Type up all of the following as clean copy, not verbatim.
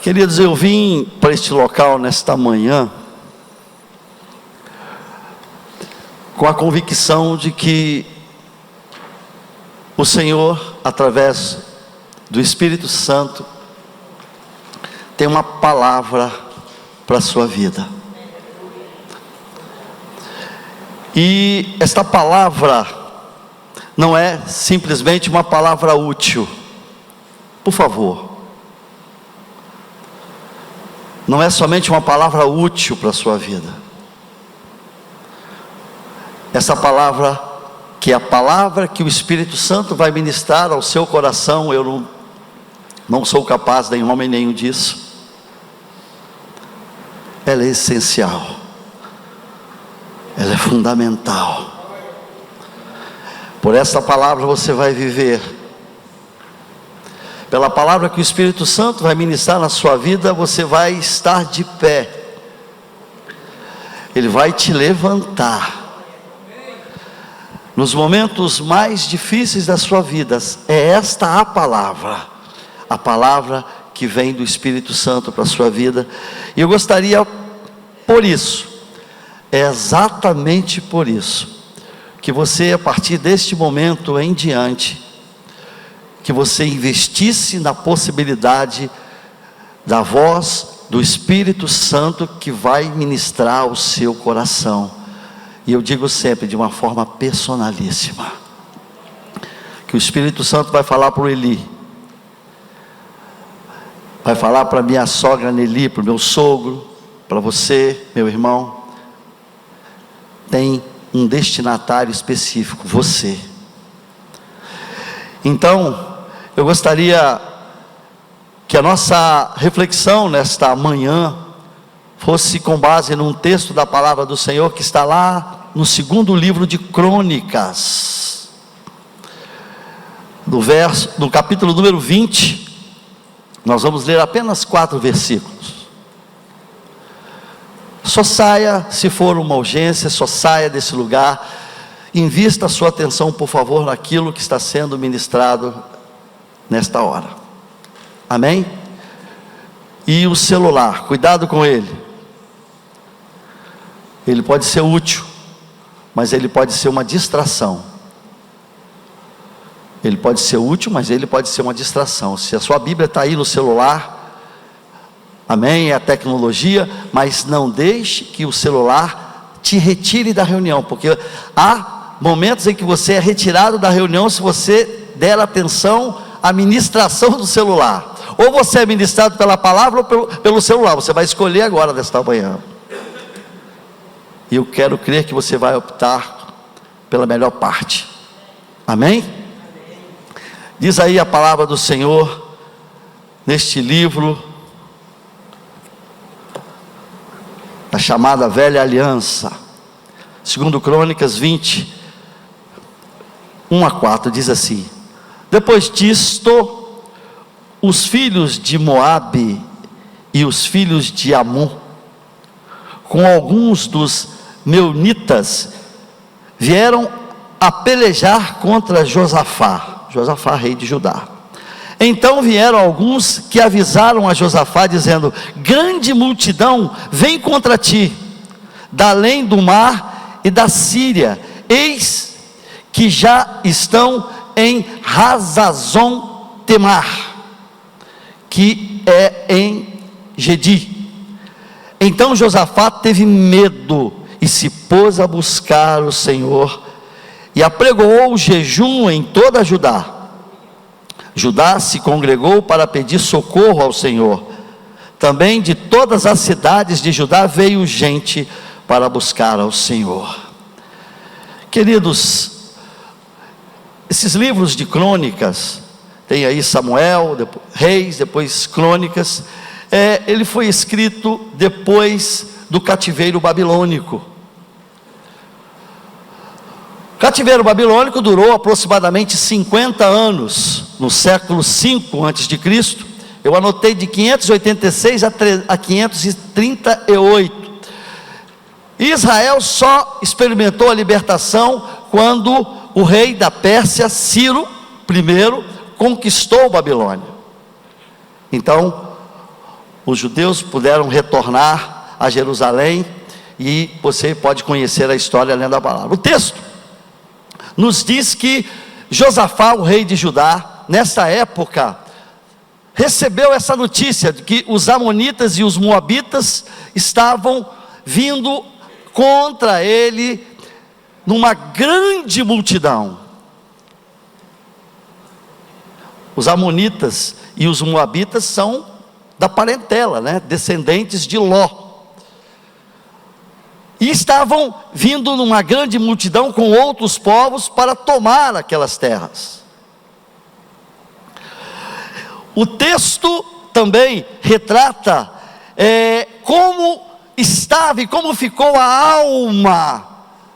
Queridos, eu vim para este local nesta manhã com a convicção de que o Senhor, através do Espírito Santo, tem uma palavra para a sua vida. E esta palavra não é simplesmente uma palavra útil. Por favor, não é somente uma palavra útil para a sua vida. Essa palavra, que é a palavra que o Espírito Santo vai ministrar ao seu coração, eu não sou capaz, nem homem nenhum disso. Ela é essencial, ela é fundamental. Por essa palavra você vai viver. Pela palavra que o Espírito Santo vai ministrar na sua vida, você vai estar de pé. Ele vai te levantar. Nos momentos mais difíceis da sua vida, é esta a palavra que vem do Espírito Santo para a sua vida. E eu gostaria, por isso, é exatamente por isso, que você, a partir deste momento em diante, que você investisse na possibilidade da voz do Espírito Santo que vai ministrar o seu coração. E eu digo sempre de uma forma personalíssima, que o Espírito Santo vai falar para o Eli, vai falar para minha sogra Nelly, para o meu sogro, para você, meu irmão. Tem um destinatário específico, você. Então, eu gostaria que a nossa reflexão nesta manhã fosse com base num texto da palavra do Senhor que está lá no segundo livro de Crônicas, no capítulo número 20, nós vamos ler apenas 4 versículos. Só saia, se for uma urgência, só saia desse lugar, invista a sua atenção, por favor, naquilo que está sendo ministrado nesta hora. Amém? E o celular, cuidado com ele. Ele pode ser útil, mas ele pode ser uma distração. Ele pode ser útil, mas ele pode ser uma distração. Se a sua Bíblia está aí no celular, amém, é a tecnologia, mas não deixe que o celular te retire da reunião, porque há momentos em que você é retirado da reunião se você der atenção à ministração do celular. Ou você é ministrado pela palavra ou pelo celular. Você vai escolher agora desta manhã. E eu quero crer que você vai optar pela melhor parte. Amém? Diz aí a palavra do Senhor neste livro, a chamada Velha Aliança, 2 Crônicas 20, 1-4, diz assim: depois disto, os filhos de Moabe e os filhos de Amon, com alguns dos meunitas, vieram a pelejar contra Josafá, rei de Judá. Então vieram alguns que avisaram a Josafá, dizendo: grande multidão vem contra ti, da além do mar e da Síria, eis que já estão em Hazazon Temar, que é em Gedi. Então Josafá teve medo e se pôs a buscar o Senhor, e apregoou o jejum em toda Judá. Judá se congregou para pedir socorro ao Senhor. Também de todas as cidades de Judá veio gente para buscar ao Senhor. Queridos, esses livros de crônicas, tem aí Samuel, depois Reis, depois Crônicas, ele foi escrito depois do cativeiro babilônico. O cativeiro babilônico durou aproximadamente 50 anos, no século 5 a.C. Eu anotei de 586 a 538. Israel só experimentou a libertação quando o rei da Pérsia, Ciro I, conquistou a Babilônia. Então, os judeus puderam retornar a Jerusalém, e você pode conhecer a história lendo a palavra. O texto nos diz que Josafá, o rei de Judá, nessa época, recebeu essa notícia de que os amonitas e os moabitas estavam vindo contra ele numa grande multidão. Os amonitas e os moabitas são da parentela, descendentes de Ló, e estavam vindo numa grande multidão com outros povos para tomar aquelas terras. O texto também retrata como estava e como ficou a alma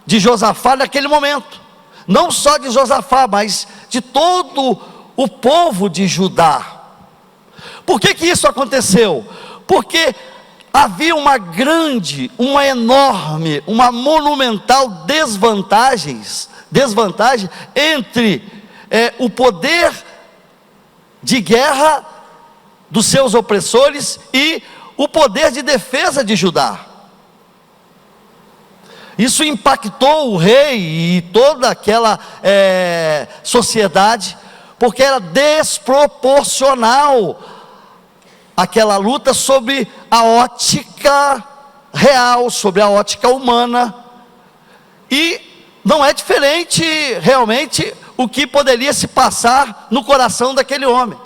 de Josafá naquele momento, não só de Josafá, mas de todo o povo de Judá. Por que isso aconteceu? Porque havia uma grande, uma enorme, uma monumental desvantagem entre o poder de guerra dos seus opressores e o poder de defesa de Judá. Isso impactou o rei e toda aquela sociedade, porque era desproporcional aquela luta sobre a ótica real, sobre a ótica humana, e não é diferente realmente o que poderia se passar no coração daquele homem.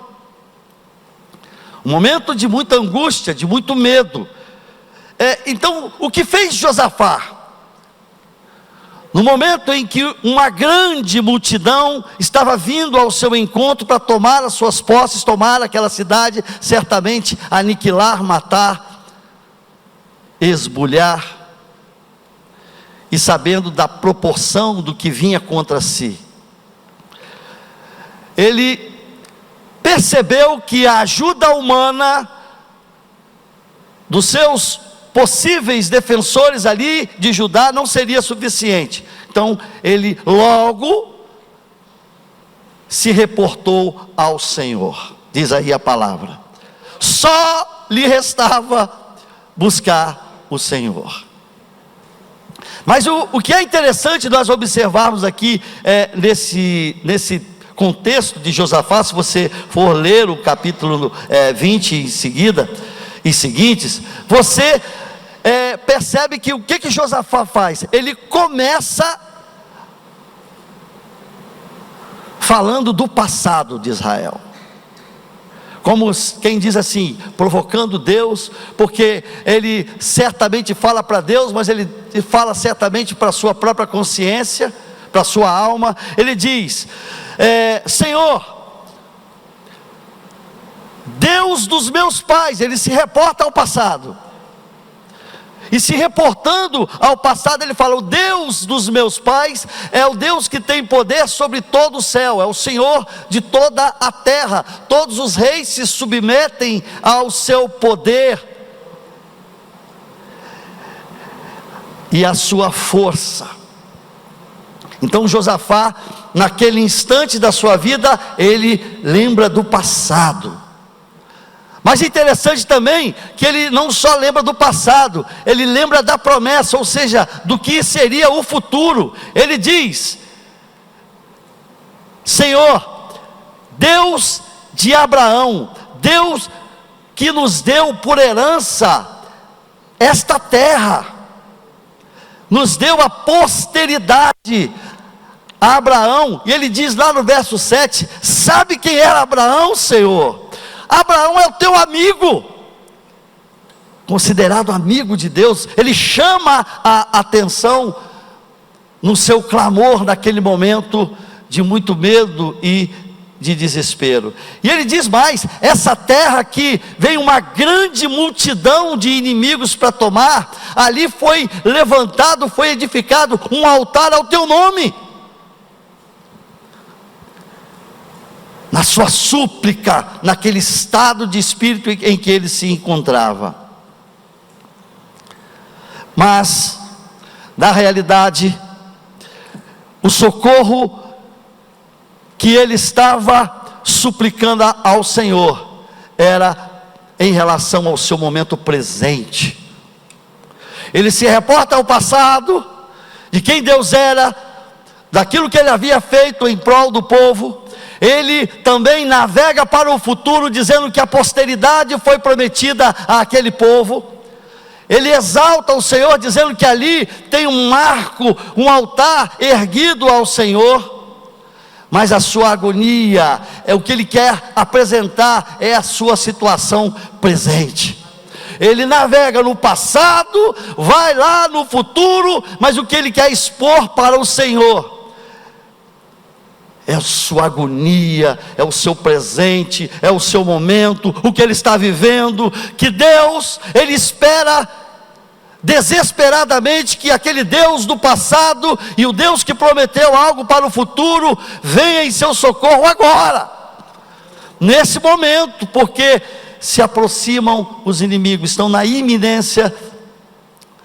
Um momento de muita angústia, de muito medo. Então, o que fez Josafá? No momento em que uma grande multidão estava vindo ao seu encontro para tomar as suas posses, tomar aquela cidade, certamente aniquilar, matar, esbulhar, e sabendo da proporção do que vinha contra si, ele percebeu que a ajuda humana dos seus possíveis defensores ali de Judá não seria suficiente. Então ele logo se reportou ao Senhor. Diz aí a palavra: só lhe restava buscar o Senhor. Mas o que é interessante nós observarmos aqui nesse contexto de Josafá, se você for ler o capítulo 20 em seguida e seguintes, você percebe que o que Josafá faz? Ele começa falando do passado de Israel, como quem diz assim, provocando Deus, porque ele certamente fala para Deus, mas ele fala certamente para a sua própria consciência, para a sua alma. Ele diz: Senhor, Deus dos meus pais. Ele se reporta ao passado, e se reportando ao passado, ele fala: o Deus dos meus pais é o Deus que tem poder sobre todo o céu, é o Senhor de toda a terra, todos os reis se submetem ao seu poder e à sua força. Então Josafá, naquele instante da sua vida, ele lembra do passado. Mas interessante também que ele não só lembra do passado, ele lembra da promessa, ou seja, do que seria o futuro. Ele diz: Senhor, Deus de Abraão, Deus que nos deu por herança esta terra, nos deu a posteridade a Abraão. E ele diz lá no verso 7, sabe quem era Abraão, Senhor? Abraão é o teu amigo, considerado amigo de Deus. Ele chama a atenção no seu clamor naquele momento de muito medo e de desespero. E ele diz mais: essa terra aqui vem uma grande multidão de inimigos para tomar, ali foi levantado, foi edificado um altar ao teu nome. Na sua súplica, naquele estado de espírito em que ele se encontrava. Mas, na realidade, o socorro que ele estava suplicando ao Senhor era em relação ao seu momento presente. Ele se reporta ao passado, de quem Deus era, daquilo que ele havia feito em prol do povo. Ele também navega para o futuro, dizendo que a posteridade foi prometida àquele povo. Ele exalta o Senhor, dizendo que ali tem um marco, um altar erguido ao Senhor. Mas a sua agonia, o que ele quer apresentar é a sua situação presente. Ele navega no passado, vai lá no futuro, mas o que ele quer expor para o Senhor é a sua agonia, é o seu presente, é o seu momento, o que ele está vivendo. Que Deus, ele espera desesperadamente que aquele Deus do passado e o Deus que prometeu algo para o futuro venha em seu socorro agora, nesse momento, porque se aproximam os inimigos, estão na iminência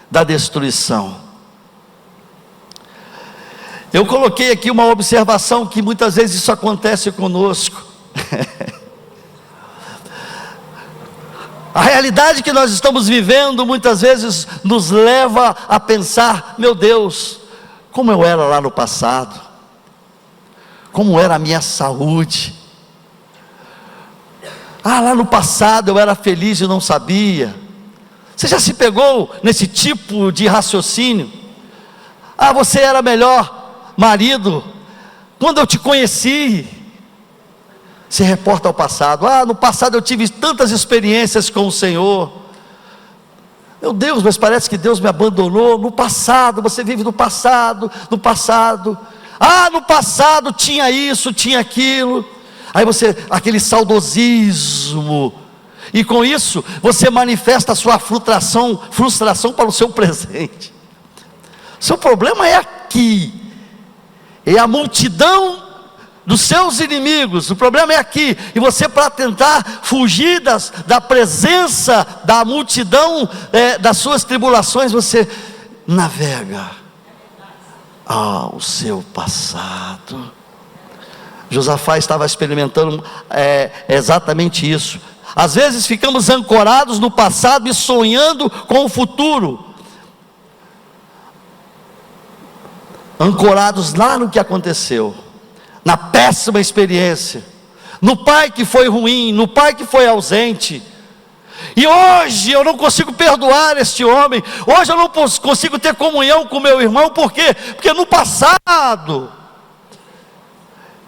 da destruição. Eu coloquei aqui uma observação, que muitas vezes isso acontece conosco. A realidade que nós estamos vivendo muitas vezes nos leva a pensar: meu Deus, como eu era lá no passado, como era a minha saúde. Lá no passado eu era feliz e não sabia. Você já se pegou nesse tipo de raciocínio? Você era melhor marido quando eu te conheci. Se reporta ao passado: no passado eu tive tantas experiências com o Senhor. Meu Deus, mas parece que Deus me abandonou. No passado, você vive no passado, no passado. No passado tinha isso, tinha aquilo. Aí você, aquele saudosismo, e com isso você manifesta a sua frustração para o seu presente. Seu problema é aqui, é a multidão dos seus inimigos. O problema é aqui, e você, para tentar fugir da presença da multidão, das suas tribulações, você navega ao seu passado. Josafá estava experimentando exatamente isso. Às vezes ficamos ancorados no passado e sonhando com o futuro, ancorados lá no que aconteceu, na péssima experiência, no pai que foi ruim, no pai que foi ausente. E hoje eu não consigo perdoar este homem, hoje eu não consigo ter comunhão com meu irmão. Por quê? Porque no passado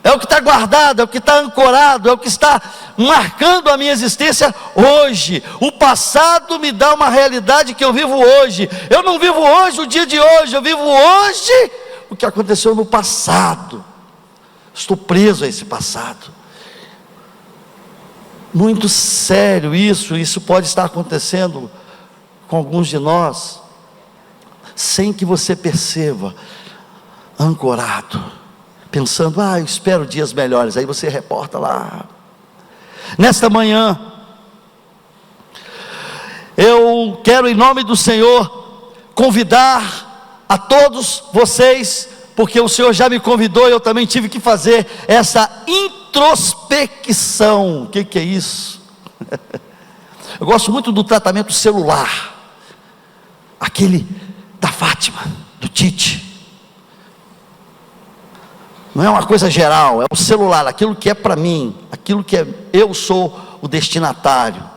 é o que está guardado, é o que está ancorado, é o que está marcando a minha existência hoje. O passado me dá uma realidade que eu vivo hoje. Eu não vivo hoje o dia de hoje, eu vivo hoje o que aconteceu no passado. Estou preso a esse passado. Muito sério isso pode estar acontecendo com alguns de nós, sem que você perceba, ancorado, pensando: eu espero dias melhores. Aí você reporta lá. Nesta manhã, eu quero, em nome do Senhor, convidar a todos vocês, porque o Senhor já me convidou e eu também tive que fazer essa introspecção. O que é isso? Eu gosto muito do tratamento celular, aquele da Fátima, do Tite. Não é uma coisa geral, é o celular, aquilo que é para mim, aquilo que eu sou o destinatário.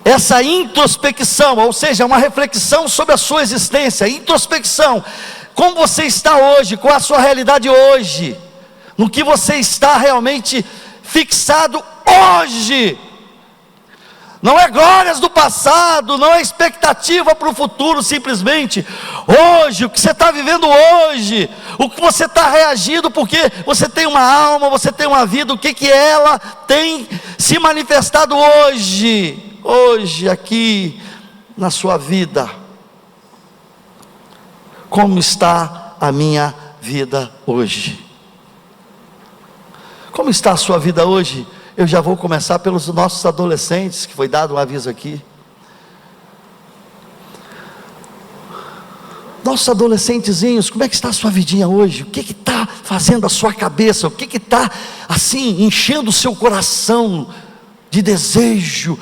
Essa introspecção, ou seja, uma reflexão sobre a sua existência. Introspecção: como você está hoje, qual a sua realidade hoje, no que você está realmente fixado hoje. Não é glórias do passado, não é expectativa para o futuro, simplesmente hoje, o que você está vivendo hoje, o que você está reagindo, porque você tem uma alma, você tem uma vida, o que ela tem se manifestado hoje aqui na sua vida. Como está a minha vida hoje? Como está a sua vida hoje? Eu já vou começar pelos nossos adolescentes, que foi dado um aviso aqui. Nossos adolescentezinhos, como é que está a sua vidinha hoje? O que está fazendo a sua cabeça? O que está assim, enchendo o seu coração de desejo,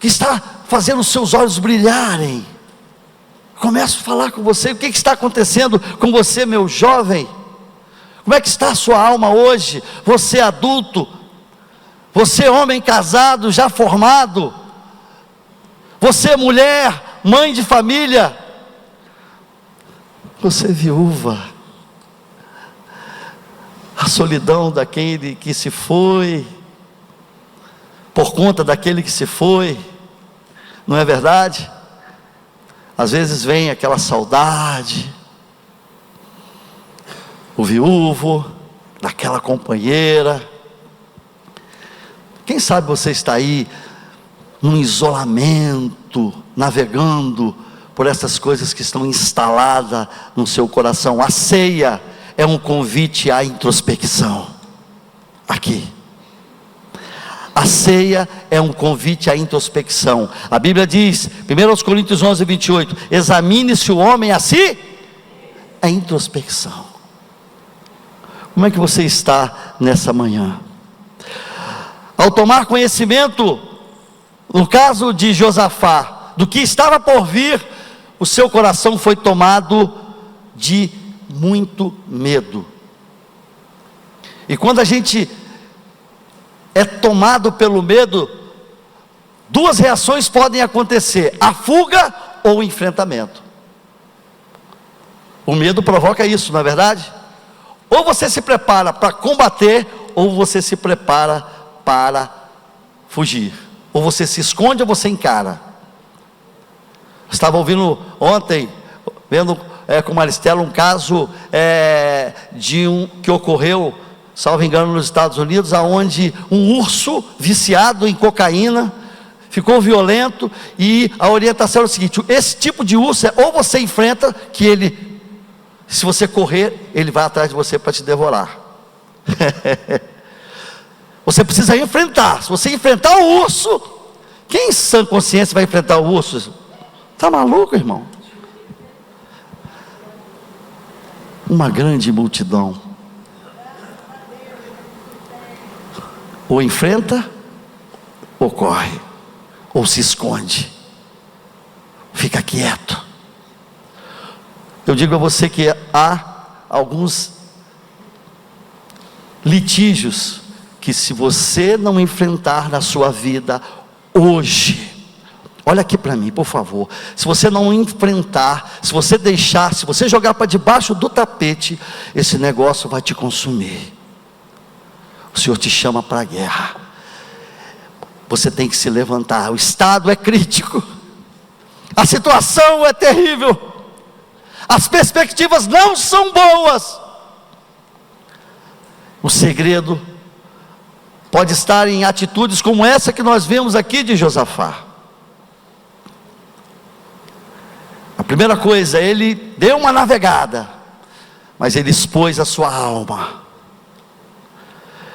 que está fazendo os seus olhos brilharem. Começo a falar com você, o que está acontecendo com você, meu jovem? Como é que está a sua alma hoje? Você adulto, você homem casado, já formado, você mulher, mãe de família, você viúva, a solidão daquele que se foi, por conta daquele que se foi, não é verdade? Às vezes vem aquela saudade, o viúvo, daquela companheira. Quem sabe você está aí, num isolamento, navegando por essas coisas que estão instaladas no seu coração. A ceia é um convite à introspecção, aqui. A ceia é um convite à introspecção. A Bíblia diz, 1 Coríntios 11, 28, examine-se o homem a si, é introspecção. Como é que você está nessa manhã? Ao tomar conhecimento, no caso de Josafá, do que estava por vir, o seu coração foi tomado de muito medo. E quando a gente é tomado pelo medo, duas reações podem acontecer: a fuga ou o enfrentamento. O medo provoca isso, não é verdade? Ou você se prepara para combater, ou você se prepara para fugir. Ou você se esconde ou você encara. Estava ouvindo ontem, vendo com Maristela um caso que ocorreu, salvo engano, nos Estados Unidos, aonde um urso viciado em cocaína ficou violento, e a orientação era o seguinte: esse tipo de urso ou você enfrenta, que ele, se você correr, ele vai atrás de você para te devorar. Você precisa enfrentar. Se você enfrentar o urso, quem em sã consciência vai enfrentar o urso? Está maluco, irmão? Uma grande multidão ou enfrenta, ou corre, ou se esconde, fica quieto. Eu digo a você que há alguns litígios que, se você não enfrentar na sua vida hoje, olha aqui para mim, por favor, se você não enfrentar, se você deixar, se você jogar para debaixo do tapete, esse negócio vai te consumir. O Senhor te chama para a guerra. Você tem que se levantar. O estado é crítico, a situação é terrível, as perspectivas não são boas. O segredo pode estar em atitudes como essa que nós vemos aqui de Josafá. A primeira coisa, ele deu uma navegada, mas ele expôs a sua alma.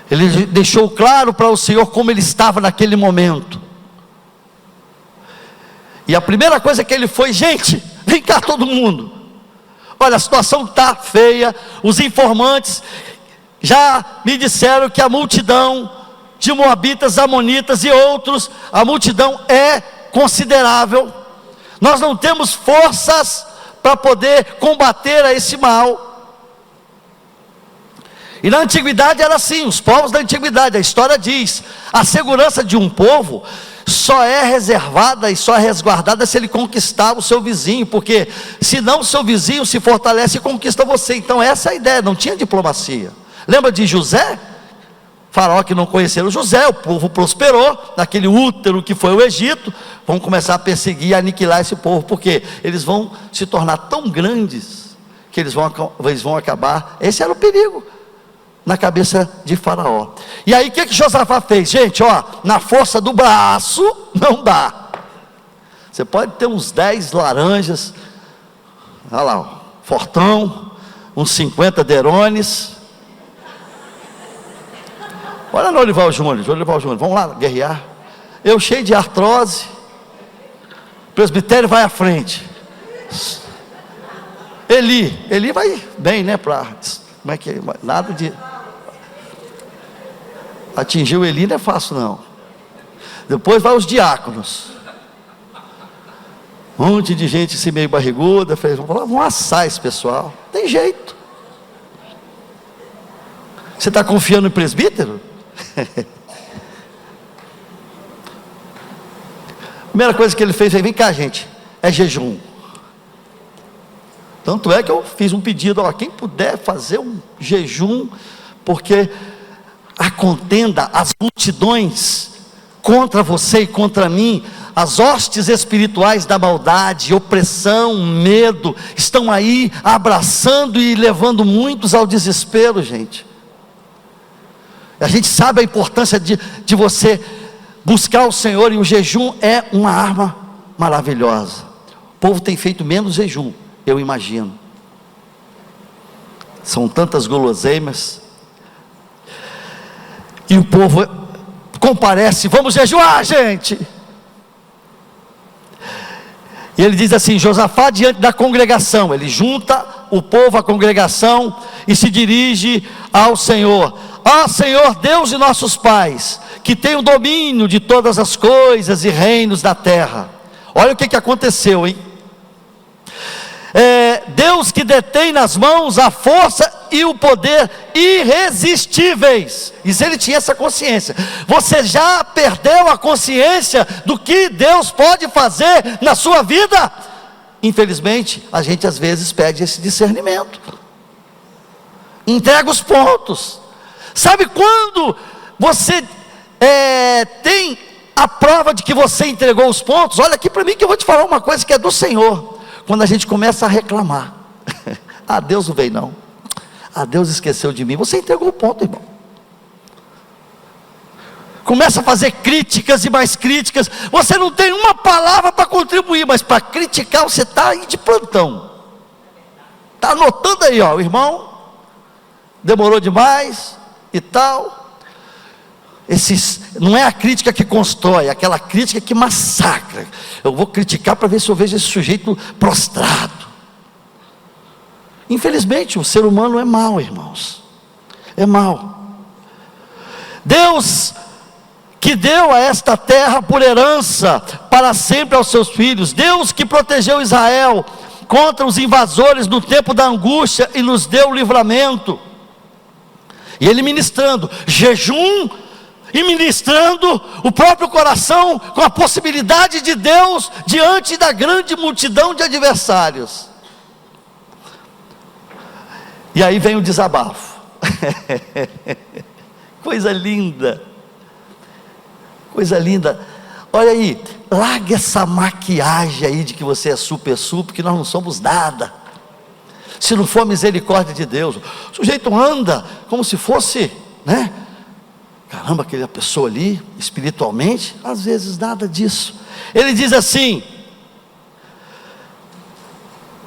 Ele deixou claro para o Senhor como ele estava naquele momento. E a primeira coisa que ele foi: gente, vem cá todo mundo, olha, a situação está feia. Os informantes já me disseram que a multidão de moabitas, amonitas e outros, a multidão é considerável. Nós não temos forças para poder combater a esse mal. E na antiguidade era assim, os povos da antiguidade, a história diz, a segurança de um povo só é reservada e só é resguardada se ele conquistar o seu vizinho, porque senão o seu vizinho se fortalece e conquista você. Então essa é a ideia, não tinha diplomacia. Lembra de José? Faraó que não conheceram José, o povo prosperou, naquele útero que foi o Egito, vão começar a perseguir e aniquilar esse povo, porque eles vão se tornar tão grandes, que eles vão acabar. Esse era o perigo na cabeça de Faraó. E aí o que Josafá fez? Gente, na força do braço não dá. Você pode ter uns 10 laranjas, olha lá, fortão, uns 50 derones. Olha no Olival Júnior, vamos lá guerrear. Eu cheio de artrose, o presbitério vai à frente. Eli vai bem, né? Como é que é? Nada de atingir o Eli não é fácil não. Depois vai os diáconos. Um monte de gente assim meio barriguda. Vamos assar esse pessoal. Tem jeito. Você está confiando no presbítero? Primeira coisa que ele fez foi: vem cá, gente, é jejum. Tanto é que eu fiz um pedido: quem puder fazer um jejum, porque a contenda, as multidões contra você e contra mim, as hostes espirituais da maldade, opressão, medo, estão aí abraçando e levando muitos ao desespero, gente. A gente sabe a importância de você buscar o Senhor, e o jejum é uma arma maravilhosa. O povo tem feito menos jejum, eu imagino. São tantas guloseimas, e o povo comparece: vamos jejuar, gente. E ele diz assim: Josafá diante da congregação, ele junta o povo, a congregação, e se dirige ao Senhor: ó Senhor, Deus de nossos pais, que tem o domínio de todas as coisas e reinos da terra. Olha o que aconteceu, hein? Deus que detém nas mãos a força e o poder irresistíveis. Isso ele tinha essa consciência. Você já perdeu a consciência do que Deus pode fazer na sua vida? Infelizmente, a gente às vezes perde esse discernimento. Entrega os pontos. Sabe quando você tem a prova de que você entregou os pontos? Olha aqui para mim que eu vou te falar uma coisa que é do Senhor. Quando a gente começa a reclamar: Deus não veio não, Deus esqueceu de mim. Você entregou o ponto, irmão. Começa a fazer críticas e mais críticas. Você não tem uma palavra para contribuir, mas para criticar você está aí de plantão. Está anotando aí, o irmão demorou demais e tal. Não é a crítica que constrói, é aquela crítica que massacra. Eu vou criticar para ver se eu vejo esse sujeito prostrado. Infelizmente o ser humano é mau, irmãos. É mau. Deus que deu a esta terra por herança para sempre aos seus filhos, Deus que protegeu Israel contra os invasores no tempo da angústia e nos deu livramento. E ele ministrando jejum e ministrando o próprio coração com a possibilidade de Deus diante da grande multidão de adversários. E aí vem o desabafo. Coisa linda. Coisa linda. Olha aí, larga essa maquiagem aí de que você é super, que nós não somos nada. Se não for a misericórdia de Deus, o sujeito anda como se fosse, caramba, aquela pessoa ali, espiritualmente, às vezes nada disso. Ele diz assim,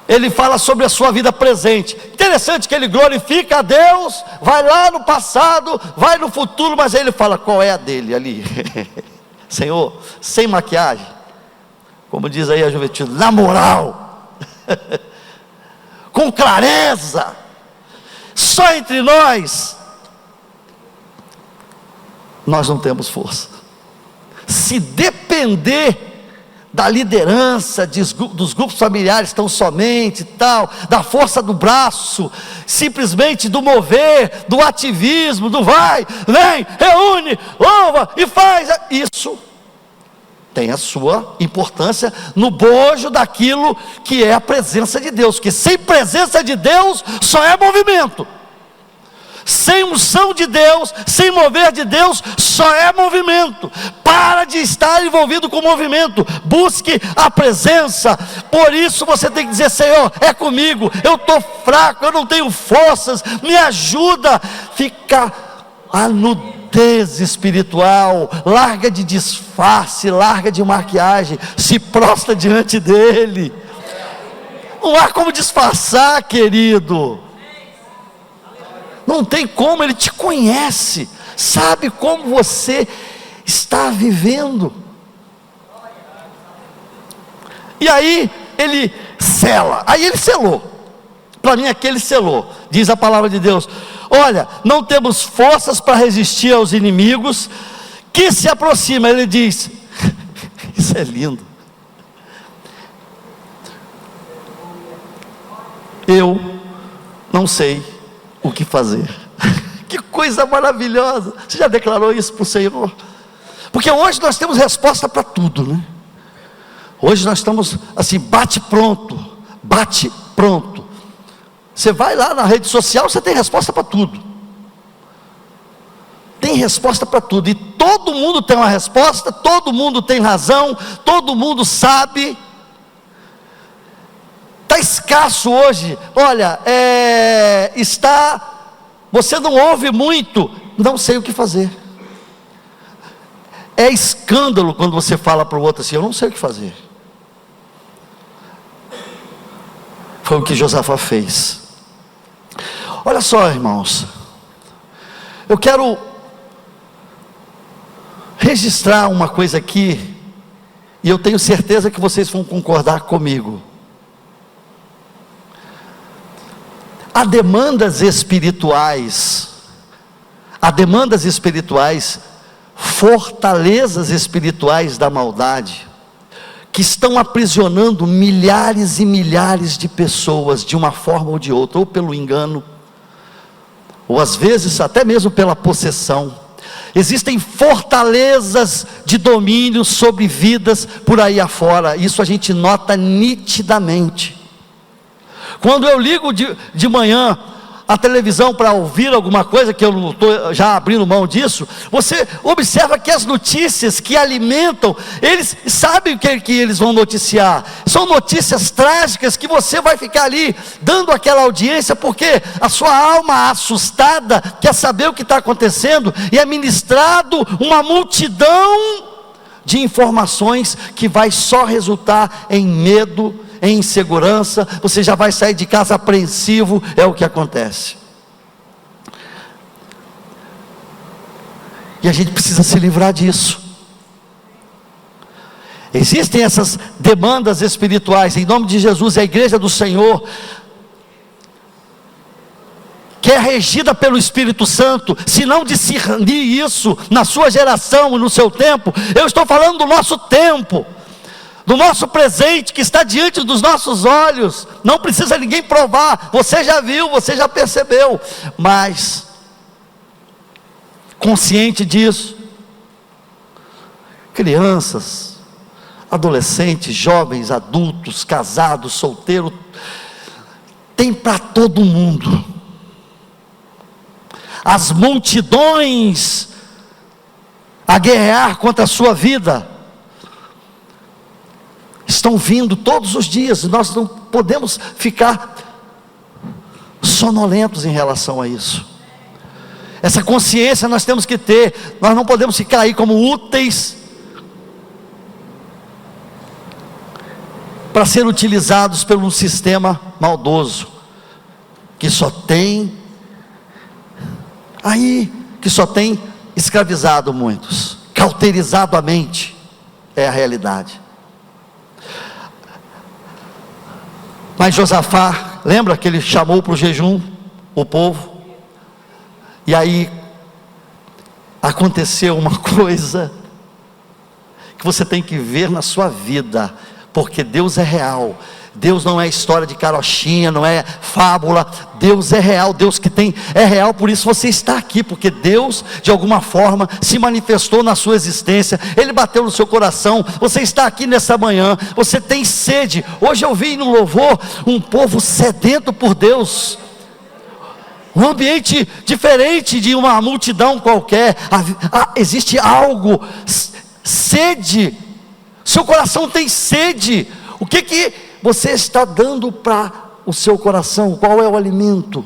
ele fala sobre a sua vida presente. Interessante que ele glorifica a Deus, vai lá no passado, vai no futuro, mas aí ele fala qual é a dele ali. Senhor, sem maquiagem, como diz aí a juventude, na moral, com clareza, só entre nós não temos força. Se depender da liderança dos grupos familiares tão somente tal, da força do braço, simplesmente do mover, do ativismo, do vai, vem, reúne, louva e faz, isso tem a sua importância no bojo daquilo que é a presença de Deus, que sem presença de Deus só é movimento. Sem unção de Deus, sem mover de Deus, só é movimento. Para de estar envolvido com o movimento, busque a presença. Por isso você tem que dizer: Senhor, é comigo, eu estou fraco, eu não tenho forças, me ajuda. Fica a nudez espiritual, larga de disfarce, larga de maquiagem, se prostra diante dele. Não há como disfarçar, querido. Não tem como, ele te conhece, sabe como você está vivendo. E aí ele sela, aí ele selou. Para mim aqui ele selou. Diz a palavra de Deus: olha, não temos forças para resistir aos inimigos que se aproxima, ele diz, isso é lindo, eu não sei o que fazer. Que coisa maravilhosa. Você já declarou isso para o Senhor? Porque hoje nós temos resposta para tudo, né? Hoje nós estamos assim, bate pronto. Você vai lá na rede social, você tem resposta para tudo. Tem resposta para tudo. E todo mundo tem uma resposta, todo mundo tem razão, todo mundo sabe. Está escasso hoje. Olha, você não ouve muito, não sei o que fazer. É escândalo quando você fala para o outro assim, eu não sei o que fazer. Foi o que Josafá fez. Olha só, irmãos, eu quero registrar uma coisa aqui, e eu tenho certeza que vocês vão concordar comigo. Há demandas espirituais, fortalezas espirituais da maldade, que estão aprisionando milhares e milhares de pessoas, de uma forma ou de outra, ou pelo engano, ou às vezes até mesmo pela possessão. Existem fortalezas de domínio sobre vidas por aí afora, isso a gente nota nitidamente. Quando eu ligo de manhã a televisão para ouvir alguma coisa, que eu não estou já abrindo mão disso, você observa que as notícias que alimentam, eles sabem o que eles vão noticiar, são notícias trágicas que você vai ficar ali, dando aquela audiência, porque a sua alma assustada, quer saber o que está acontecendo, e é ministrado uma multidão de informações, que vai só resultar em medo, em insegurança, você já vai sair de casa apreensivo, é o que acontece. E a gente precisa se livrar disso. Existem essas demandas espirituais, em nome de Jesus, a igreja do Senhor, que é regida pelo Espírito Santo, se não discernir isso na sua geração, no seu tempo, eu estou falando do nosso tempo, do nosso presente, que está diante dos nossos olhos, não precisa ninguém provar, você já viu, você já percebeu, mas, consciente disso, crianças, adolescentes, jovens, adultos, casados, solteiros, tem para todo mundo, as multidões a guerrear contra a sua vida, estão vindo todos os dias, e nós não podemos ficar sonolentos em relação a isso. Essa consciência nós temos que ter, nós não podemos ficar aí como úteis para ser utilizados por um sistema maldoso, que só tem escravizado muitos, cauterizado a mente, é a realidade. Mas Josafá, lembra que ele chamou para o jejum o povo? E aí aconteceu uma coisa que você tem que ver na sua vida, porque Deus é real. Deus não é história de carochinha, não é fábula. Deus é real, Deus que é real, por isso você está aqui, porque Deus de alguma forma se manifestou na sua existência, Ele bateu no seu coração, você está aqui nessa manhã, você tem sede. Hoje eu vi no louvor um povo sedento por Deus, um ambiente diferente de uma multidão qualquer, existe algo, sede, seu coração tem sede. O que você está dando para o seu coração? Qual é o alimento?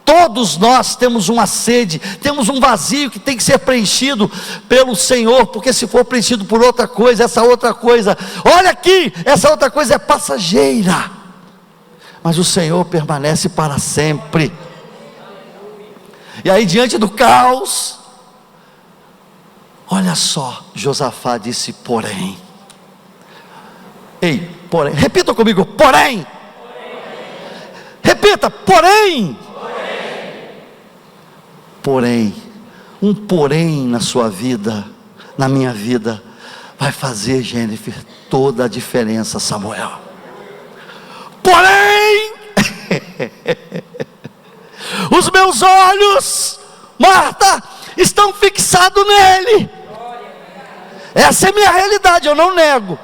Todos nós temos uma sede, temos um vazio que tem que ser preenchido pelo Senhor, porque se for preenchido por outra coisa, essa outra coisa, olha aqui, essa outra coisa é passageira, mas o Senhor permanece para sempre. E aí, diante do caos, olha só, Josafá disse: porém, porém, repita comigo, porém. Repita, porém. Porém, um porém na sua vida, na minha vida vai fazer, Jennifer, toda a diferença, Samuel. Porém, os meus olhos, Marta, estão fixados nele. Essa é a minha realidade, eu não nego.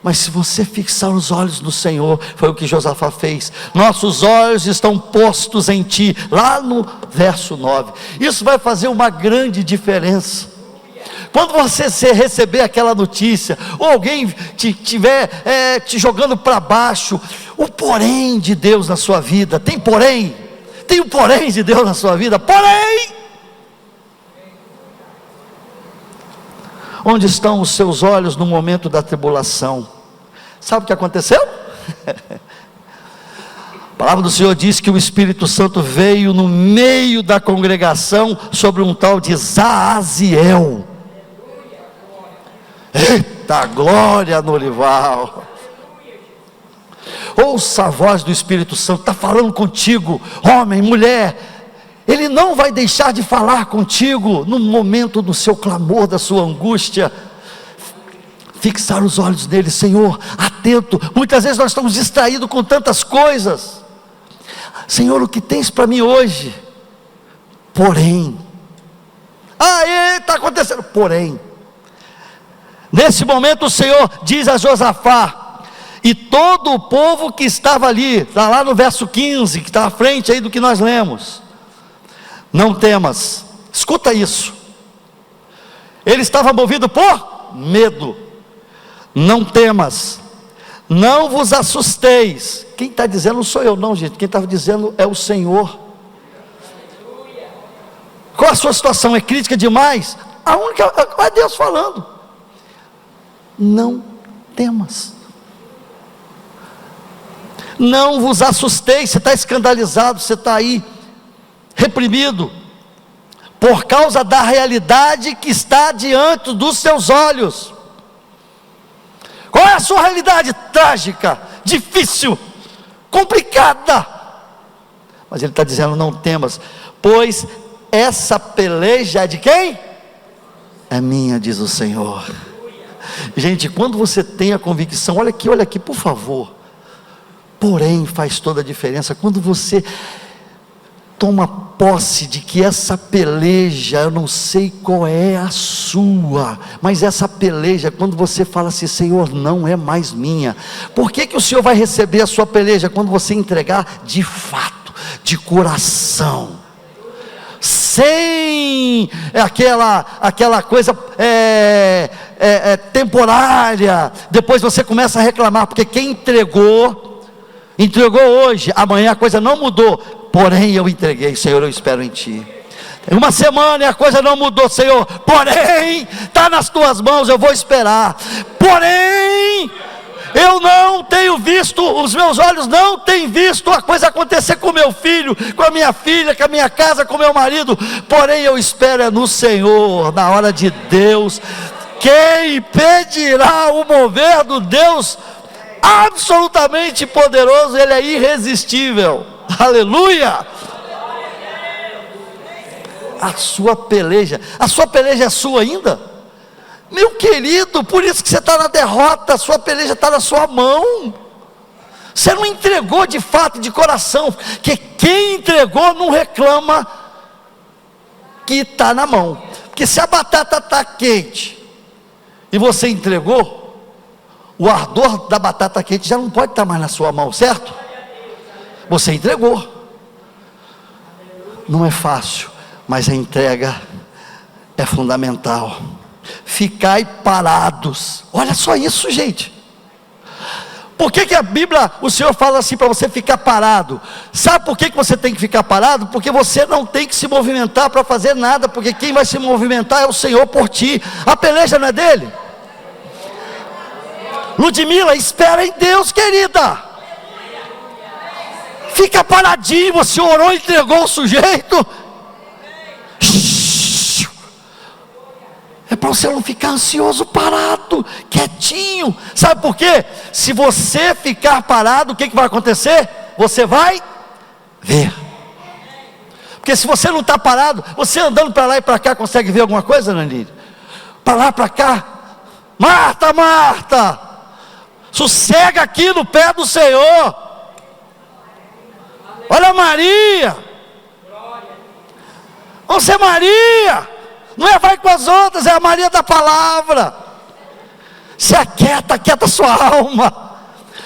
Mas se você fixar os olhos no Senhor, foi o que Josafá fez. Nossos olhos estão postos em ti, lá no verso 9. Isso vai fazer uma grande diferença. Quando você receber aquela notícia, ou alguém estiver te jogando para baixo, o porém de Deus na sua vida, tem porém? Tem o porém de Deus na sua vida, porém, onde estão os seus olhos no momento da tribulação? Sabe o que aconteceu? A palavra do Senhor diz que o Espírito Santo veio no meio da congregação sobre um tal de Zaaziel. Eita, glória no olival. Ouça a voz do Espírito Santo, está falando contigo, homem, mulher. Ele não vai deixar de falar contigo no momento do seu clamor, da sua angústia. Fixar os olhos nele, Senhor, atento. Muitas vezes nós estamos distraídos com tantas coisas. Senhor, o que tens para mim hoje? Porém, está acontecendo, porém, nesse momento o Senhor diz a Josafá, e todo o povo que estava ali, está lá no verso 15, que está à frente aí do que nós lemos: não temas, escuta isso, ele estava movido por medo. Não temas, não vos assusteis. Quem está dizendo não sou eu não, gente, quem estava dizendo é o Senhor. Qual a sua situação? É crítica demais? É Deus falando. Não temas, não vos assusteis. Você está escandalizado, você está aí reprimido, por causa da realidade que está diante dos seus olhos. Qual é a sua realidade? Trágica, difícil, complicada. Mas ele está dizendo: não temas, pois essa peleja é de quem? É minha, diz o Senhor. Gente, quando você tem a convicção, olha aqui, por favor. Porém, faz toda a diferença. Quando você toma posse de que essa peleja, eu não sei qual é a sua, mas essa peleja, quando você fala assim: Senhor, não é mais minha. Por que o Senhor vai receber a sua peleja? Quando você entregar de fato, de coração, sem aquela coisa temporária. Depois você começa a reclamar, porque quem entregou hoje, amanhã a coisa não mudou, porém eu entreguei, Senhor, eu espero em Ti. Uma semana e a coisa não mudou, Senhor, porém está nas Tuas mãos, eu vou esperar. Porém, eu não tenho visto, os meus olhos não têm visto a coisa acontecer com meu filho, com a minha filha, com a minha casa, com meu marido. Porém eu espero no Senhor, na hora de Deus. Quem impedirá o mover do Deus absolutamente poderoso? Ele é irresistível. Aleluia. A sua peleja é sua ainda? Meu querido, por isso que você está na derrota. A sua peleja está na sua mão. Você não entregou de fato, de coração. Que quem entregou não reclama que está na mão. Porque se a batata está quente e você entregou, o ardor da batata quente já não pode estar mais na sua mão, certo? Você entregou. Não é fácil, mas a entrega é fundamental. Ficai parados. Olha só isso, gente. Por que a Bíblia, o Senhor fala assim para você ficar parado? Sabe por que você tem que ficar parado? Porque você não tem que se movimentar para fazer nada, porque quem vai se movimentar é o Senhor por ti. A peleja não é dele. Ludmila, espera em Deus, querida. Fica paradinho. Você orou e entregou o sujeito. É para você não ficar ansioso, parado, quietinho. Sabe por quê? Se você ficar parado, o que vai acontecer? Você vai ver. Porque se você não está parado, você andando para lá e para cá, consegue ver alguma coisa, Nandir? para lá, para cá. Marta, Marta, sossega aqui no pé do Senhor. Olha Maria, vamos ser Maria, não é vai com as outras, é a Maria da palavra. Se aquieta, aquieta sua alma.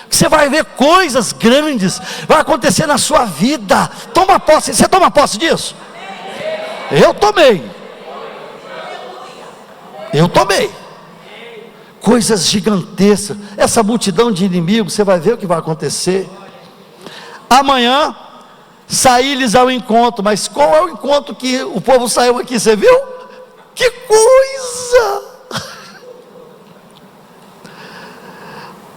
Você vai ver coisas grandes, vai acontecer na sua vida. Toma posse, você toma posse disso? Eu tomei. Coisas gigantescas, essa multidão de inimigos, você vai ver o que vai acontecer. Amanhã, saí-lhes ao encontro, mas qual é o encontro que o povo saiu aqui, você viu? Que coisa!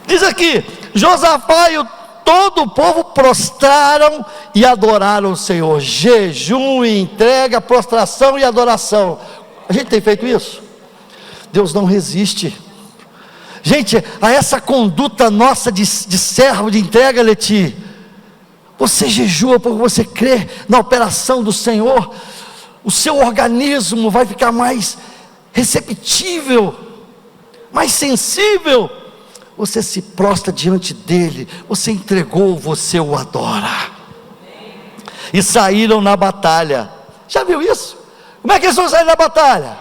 Diz aqui, Josafá e todo o povo prostraram e adoraram o Senhor. Jejum, entrega, prostração e adoração. A gente tem feito isso? Deus não resiste. Gente, a essa conduta nossa de servo, de entrega, Leti, você jejua porque você crê na operação do Senhor, o seu organismo vai ficar mais receptível, mais sensível. Você se prostra diante dele, você entregou, você o adora. E saíram na batalha. Já viu isso? Como é que eles vão sair na batalha?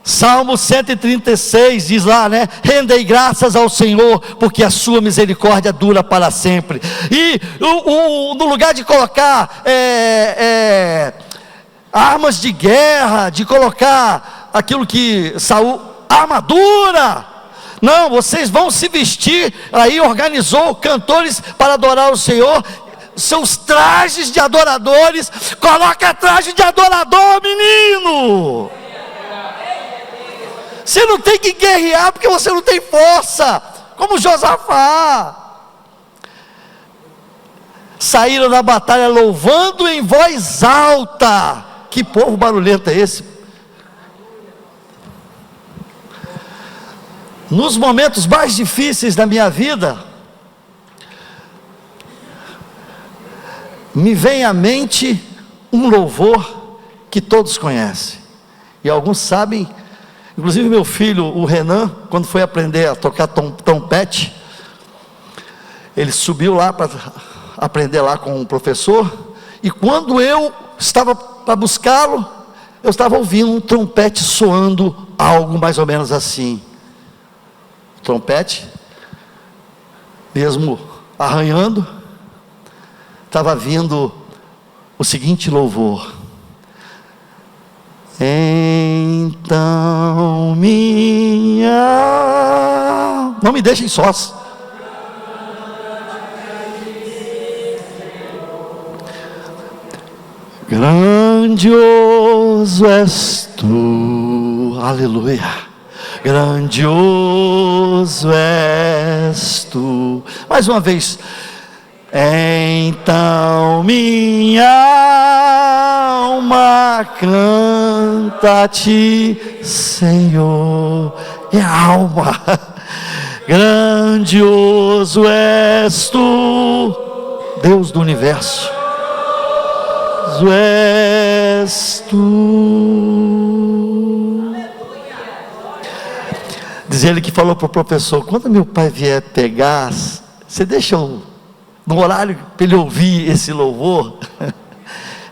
Salmo 136 diz lá, né? Rendei graças ao Senhor, porque a sua misericórdia dura para sempre. E no lugar de colocar armas de guerra, de colocar aquilo que Saul, armadura, não, vocês vão se vestir. Aí organizou cantores para adorar o Senhor, seus trajes de adoradores. Coloca traje de adorador, menino. Você não tem que guerrear porque você não tem força, como Josafá. Saíram da batalha louvando em voz alta. Que povo barulhento é esse? Nos momentos mais difíceis da minha vida, me vem à mente um louvor que todos conhecem, e alguns sabem. Inclusive meu filho, o Renan, quando foi aprender a tocar trompete, ele subiu lá para aprender lá com o professor, e quando eu estava para buscá-lo, eu estava ouvindo um trompete soando algo mais ou menos assim. Trompete, mesmo arranhando, estava vindo o seguinte louvor: então minha, não me deixem sós. Grandioso és tu, aleluia. Grandioso és tu. Mais uma vez. Então minha alma canta a ti, Senhor. É a alma. Grandioso és tu, Deus do universo. Grandioso és tu. Diz ele que falou para o professor: quando meu pai vier pegar, você deixa no horário para ele ouvir esse louvor?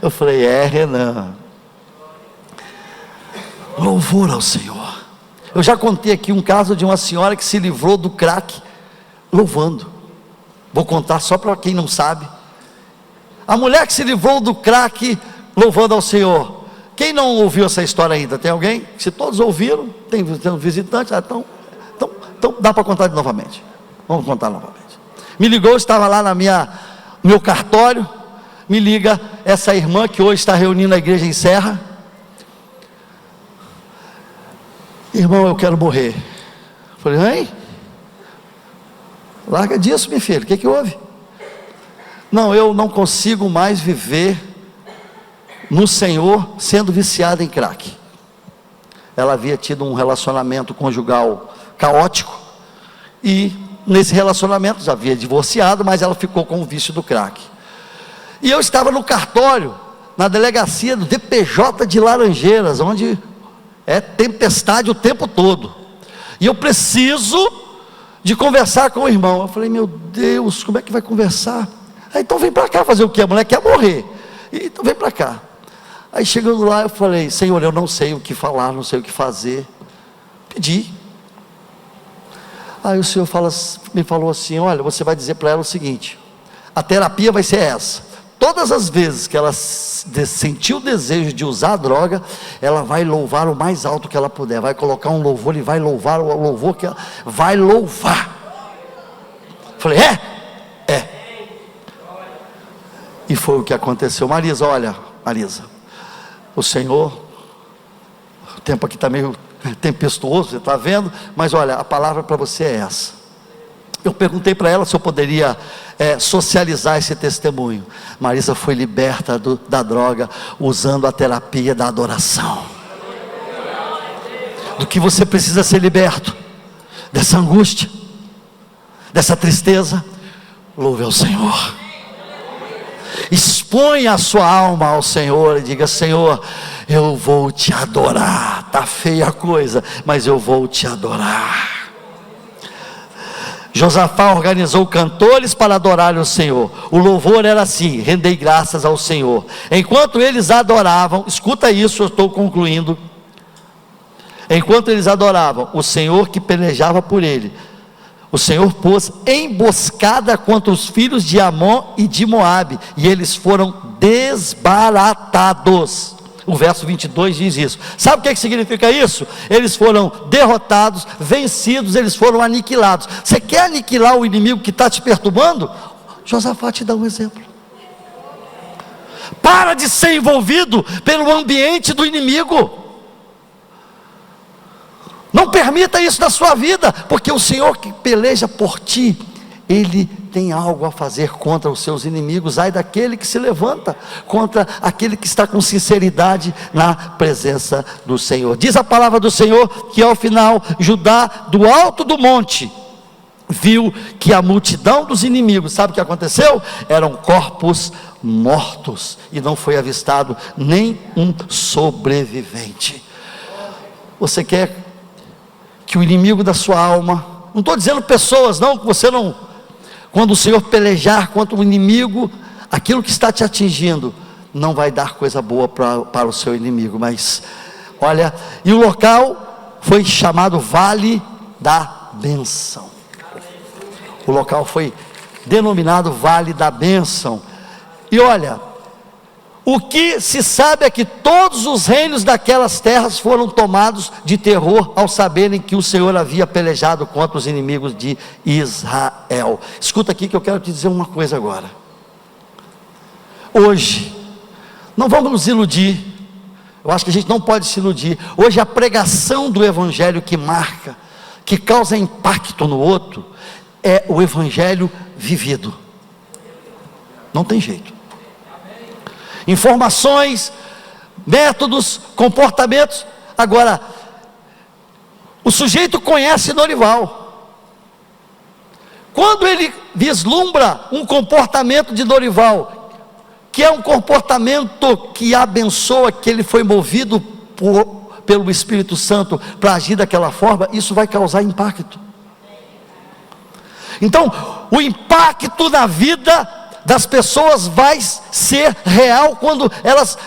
Eu falei: Renan, louvor ao Senhor. Eu já contei aqui um caso de uma senhora que se livrou do crack louvando. Vou contar só para quem não sabe. A mulher que se livrou do crack louvando ao Senhor. Quem não ouviu essa história ainda? Tem alguém? Se todos ouviram, tem um visitante, então dá para contar novamente. Vamos contar novamente. Me ligou, estava lá no meu cartório. Me liga essa irmã que hoje está reunindo a igreja em Serra. Irmão, eu quero morrer. Falei: hein? Larga disso, meu filho, o que houve? Não, eu não consigo mais viver no Senhor sendo viciada em crack. Ela havia tido um relacionamento conjugal caótico, e nesse relacionamento já havia divorciado, mas ela ficou com o vício do crack. E eu estava no cartório, na delegacia do DPJ de Laranjeiras, onde é tempestade o tempo todo, e eu preciso de conversar com o irmão. Eu falei, meu Deus, como é que vai conversar? Aí, então vem para cá fazer o que? A mulher quer morrer, então vem para cá. Aí chegando lá, eu falei, Senhor, eu não sei o que falar, não sei o que fazer. Pedi. Aí o Senhor me falou assim, olha, você vai dizer para ela o seguinte: a terapia vai ser essa: todas as vezes que ela sentir o desejo de usar a droga, ela vai louvar o mais alto que ela puder, vai colocar um louvor e vai louvar o louvor que ela vai louvar. Falei, é. E foi o que aconteceu. Marisa, olha, Marisa, o Senhor, o tempo aqui está meio tempestuoso, você está vendo, mas olha, a palavra para você é essa. Eu perguntei para ela se eu poderia socializar esse testemunho. Marisa foi liberta da droga, usando a terapia da adoração. Do que você precisa ser liberto, dessa angústia, dessa tristeza, louve ao Senhor. Exponha a sua alma ao Senhor e diga: Senhor, eu vou te adorar. Está feia a coisa, mas eu vou te adorar. Josafá organizou cantores para adorar o Senhor. O louvor era assim: rendei graças ao Senhor. Enquanto eles adoravam, escuta isso, eu estou concluindo. Enquanto eles adoravam, o Senhor que pelejava por ele, o Senhor pôs emboscada contra os filhos de Amon e de Moabe, e eles foram desbaratados. O verso 22 diz isso. Sabe o que significa isso? Eles foram derrotados, vencidos, eles foram aniquilados. Você quer aniquilar o inimigo que está te perturbando? Josafá te dá um exemplo. Para de ser envolvido pelo ambiente do inimigo. Não permita isso na sua vida, porque o Senhor que peleja por ti, Ele tem algo a fazer contra os seus inimigos. Ai daquele que se levanta contra aquele que está com sinceridade na presença do Senhor. Diz a palavra do Senhor que ao final, Judá, do alto do monte, viu que a multidão dos inimigos, sabe o que aconteceu? Eram corpos mortos, e não foi avistado nem um sobrevivente. Você quer que o inimigo da sua alma, não estou dizendo pessoas, não, que você não, quando o Senhor pelejar contra o inimigo, aquilo que está te atingindo, não vai dar coisa boa para o seu inimigo, mas, olha, e o local foi chamado Vale da Bênção. O local foi denominado Vale da Bênção. E olha, o que se sabe é que todos os reinos daquelas terras foram tomados de terror ao saberem que o Senhor havia pelejado contra os inimigos de Israel. Escuta aqui que eu quero te dizer uma coisa agora. Hoje, não vamos nos iludir, eu acho que a gente não pode se iludir. Hoje a pregação do Evangelho que marca, que causa impacto no outro, é o Evangelho vivido. Não tem jeito. Informações, métodos, comportamentos. Agora, o sujeito conhece Dorival. Quando ele vislumbra um comportamento de Dorival, que é um comportamento que abençoa, que ele foi movido pelo Espírito Santo para agir daquela forma, isso vai causar impacto. Então, o impacto na vida das pessoas vai ser real quando elas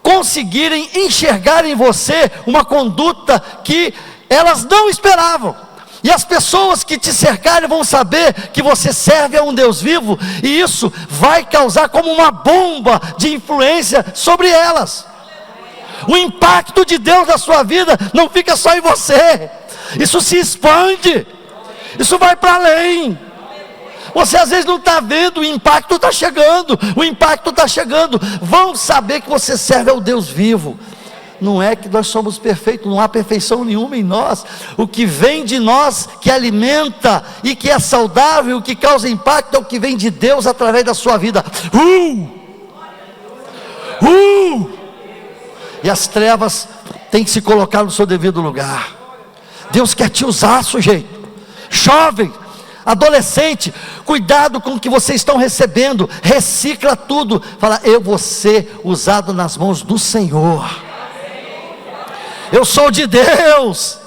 conseguirem enxergar em você uma conduta que elas não esperavam. E as pessoas que te cercarem vão saber que você serve a um Deus vivo, e isso vai causar como uma bomba de influência sobre elas. O impacto de Deus na sua vida não fica só em você, isso se expande, isso vai para além. Você às vezes não está vendo, o impacto está chegando, vão saber que você serve ao Deus vivo. Não é que nós somos perfeitos, não há perfeição nenhuma em nós. O que vem de nós, que alimenta e que é saudável, o que causa impacto, é o que vem de Deus através da sua vida. E as trevas têm que se colocar no seu devido lugar. Deus quer te usar, sujeito. Jovem, adolescente, cuidado com o que vocês estão recebendo, recicla tudo, fala: eu vou ser usado nas mãos do Senhor, Eu sou de Deus.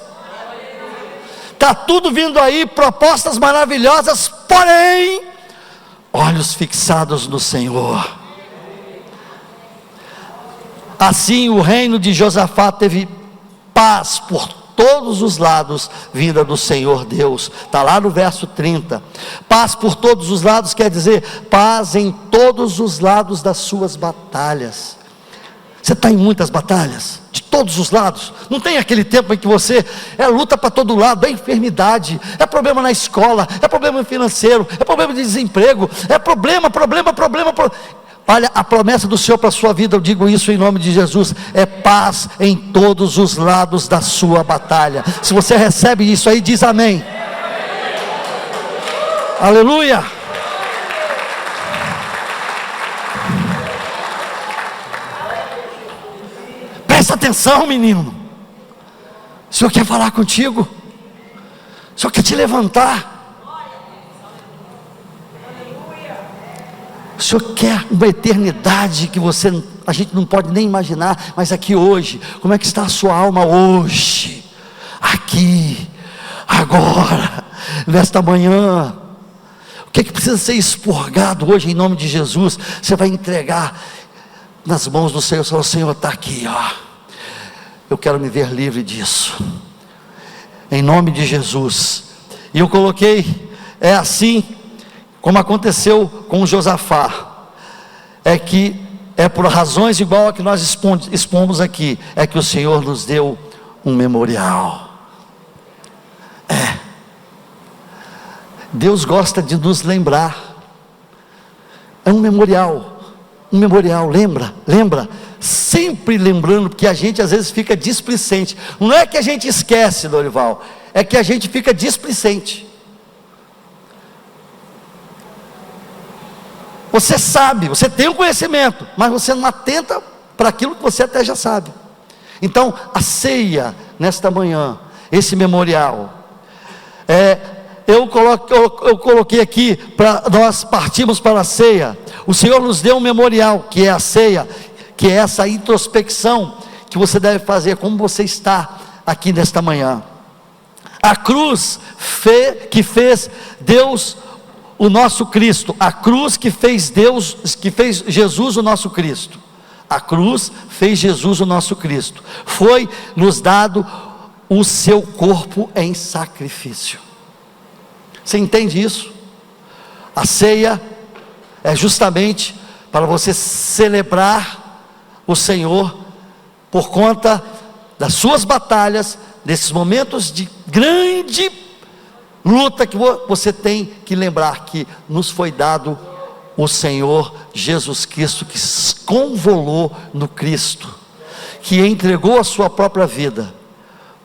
Está tudo vindo aí, propostas maravilhosas, porém, olhos fixados no Senhor. Assim o reino de Josafá teve paz por todos os lados, vinda do Senhor Deus. Está lá no verso 30. Paz por todos os lados quer dizer paz em todos os lados das suas batalhas. Você está em muitas batalhas, de todos os lados. Não tem aquele tempo em que você luta para todo lado, é enfermidade, é problema na escola, é problema financeiro, é problema de desemprego, é problema. Olha, a promessa do Senhor para a sua vida, eu digo isso em nome de Jesus, é paz em todos os lados da sua batalha. Se você recebe isso aí, diz amém. Aleluia. Presta atenção, menino. O Senhor quer falar contigo. O Senhor quer te levantar. O Senhor quer uma eternidade que a gente não pode nem imaginar, mas aqui hoje, como é que está a sua alma hoje? Aqui, agora, nesta manhã. O que precisa ser expurgado hoje em nome de Jesus? Você vai entregar nas mãos do Senhor. O Senhor está aqui, ó. Eu quero me ver livre disso, em nome de Jesus. E eu coloquei, é assim como aconteceu com Josafá, é por razões igual a que nós expomos aqui, é que o Senhor nos deu um memorial. Deus gosta de nos lembrar, é um memorial, lembra, sempre lembrando, porque a gente às vezes fica displicente, não é que a gente esquece, Dorival, é que a gente fica displicente. Você sabe, você tem um conhecimento, mas você não atenta para aquilo que você até já sabe. Então, a ceia, nesta manhã, esse memorial, eu coloquei aqui, para nós partirmos para a ceia. O Senhor nos deu um memorial, que é a ceia, que é essa introspecção, que você deve fazer, como você está aqui nesta manhã. A cruz que fez Deus o nosso Cristo, a cruz que fez Jesus o nosso Cristo, a cruz fez Jesus o nosso Cristo, foi nos dado o seu corpo em sacrifício. Você entende isso? A ceia é justamente para você celebrar o Senhor, por conta das suas batalhas, desses momentos de grande luta, que você tem que lembrar que nos foi dado o Senhor Jesus Cristo, que se convolou no Cristo, que entregou a sua própria vida,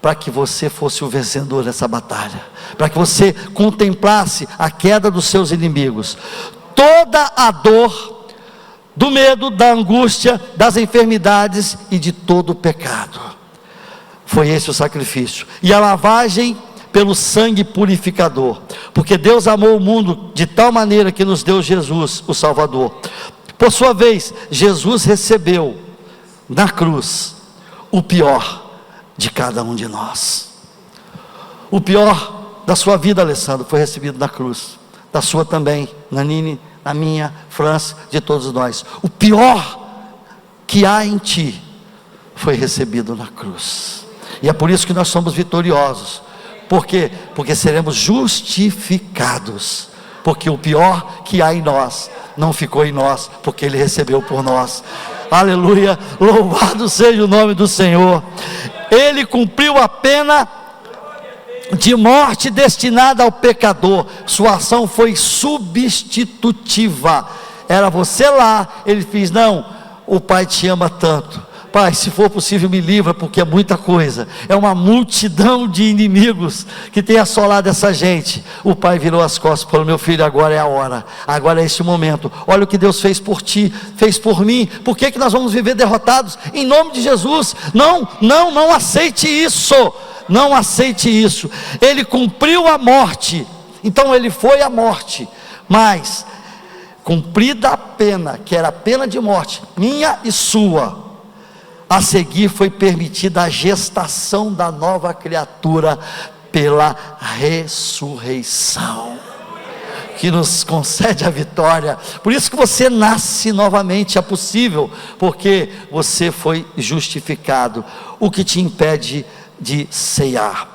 para que você fosse o vencedor dessa batalha, para que você contemplasse a queda dos seus inimigos, toda a dor, do medo, da angústia, das enfermidades e de todo o pecado. Foi esse o sacrifício, e a lavagem pelo sangue purificador, porque Deus amou o mundo de tal maneira que nos deu Jesus, o Salvador. Por sua vez, Jesus recebeu na cruz o pior de cada um de nós. O pior da sua vida, Alessandro, foi recebido na cruz, da sua também, Nanine, na minha, França, de todos nós. O pior que há em ti foi recebido na cruz, e é por isso que nós somos vitoriosos. Por quê? Porque seremos justificados, porque o pior que há em nós não ficou em nós, porque Ele recebeu por nós. Aleluia, louvado seja o nome do Senhor. Ele cumpriu a pena de morte destinada ao pecador. Sua ação foi substitutiva. Era você lá, Ele fez: não, o Pai te ama tanto, Pai, se for possível me livra, porque é muita coisa, é uma multidão de inimigos que tem assolado essa gente. O Pai virou as costas para o meu filho: agora é a hora, agora é esse momento. Olha o que Deus fez por ti, fez por mim. Por que nós vamos viver derrotados? Em nome de Jesus. Não aceite isso, não aceite isso. Ele cumpriu a morte, então Ele foi à morte, mas cumprida a pena, que era a pena de morte, minha e sua, A seguir foi permitida a gestação da nova criatura pela ressurreição, que nos concede a vitória. Por isso que você nasce novamente, é possível, porque você foi justificado. O que te impede de ceiar?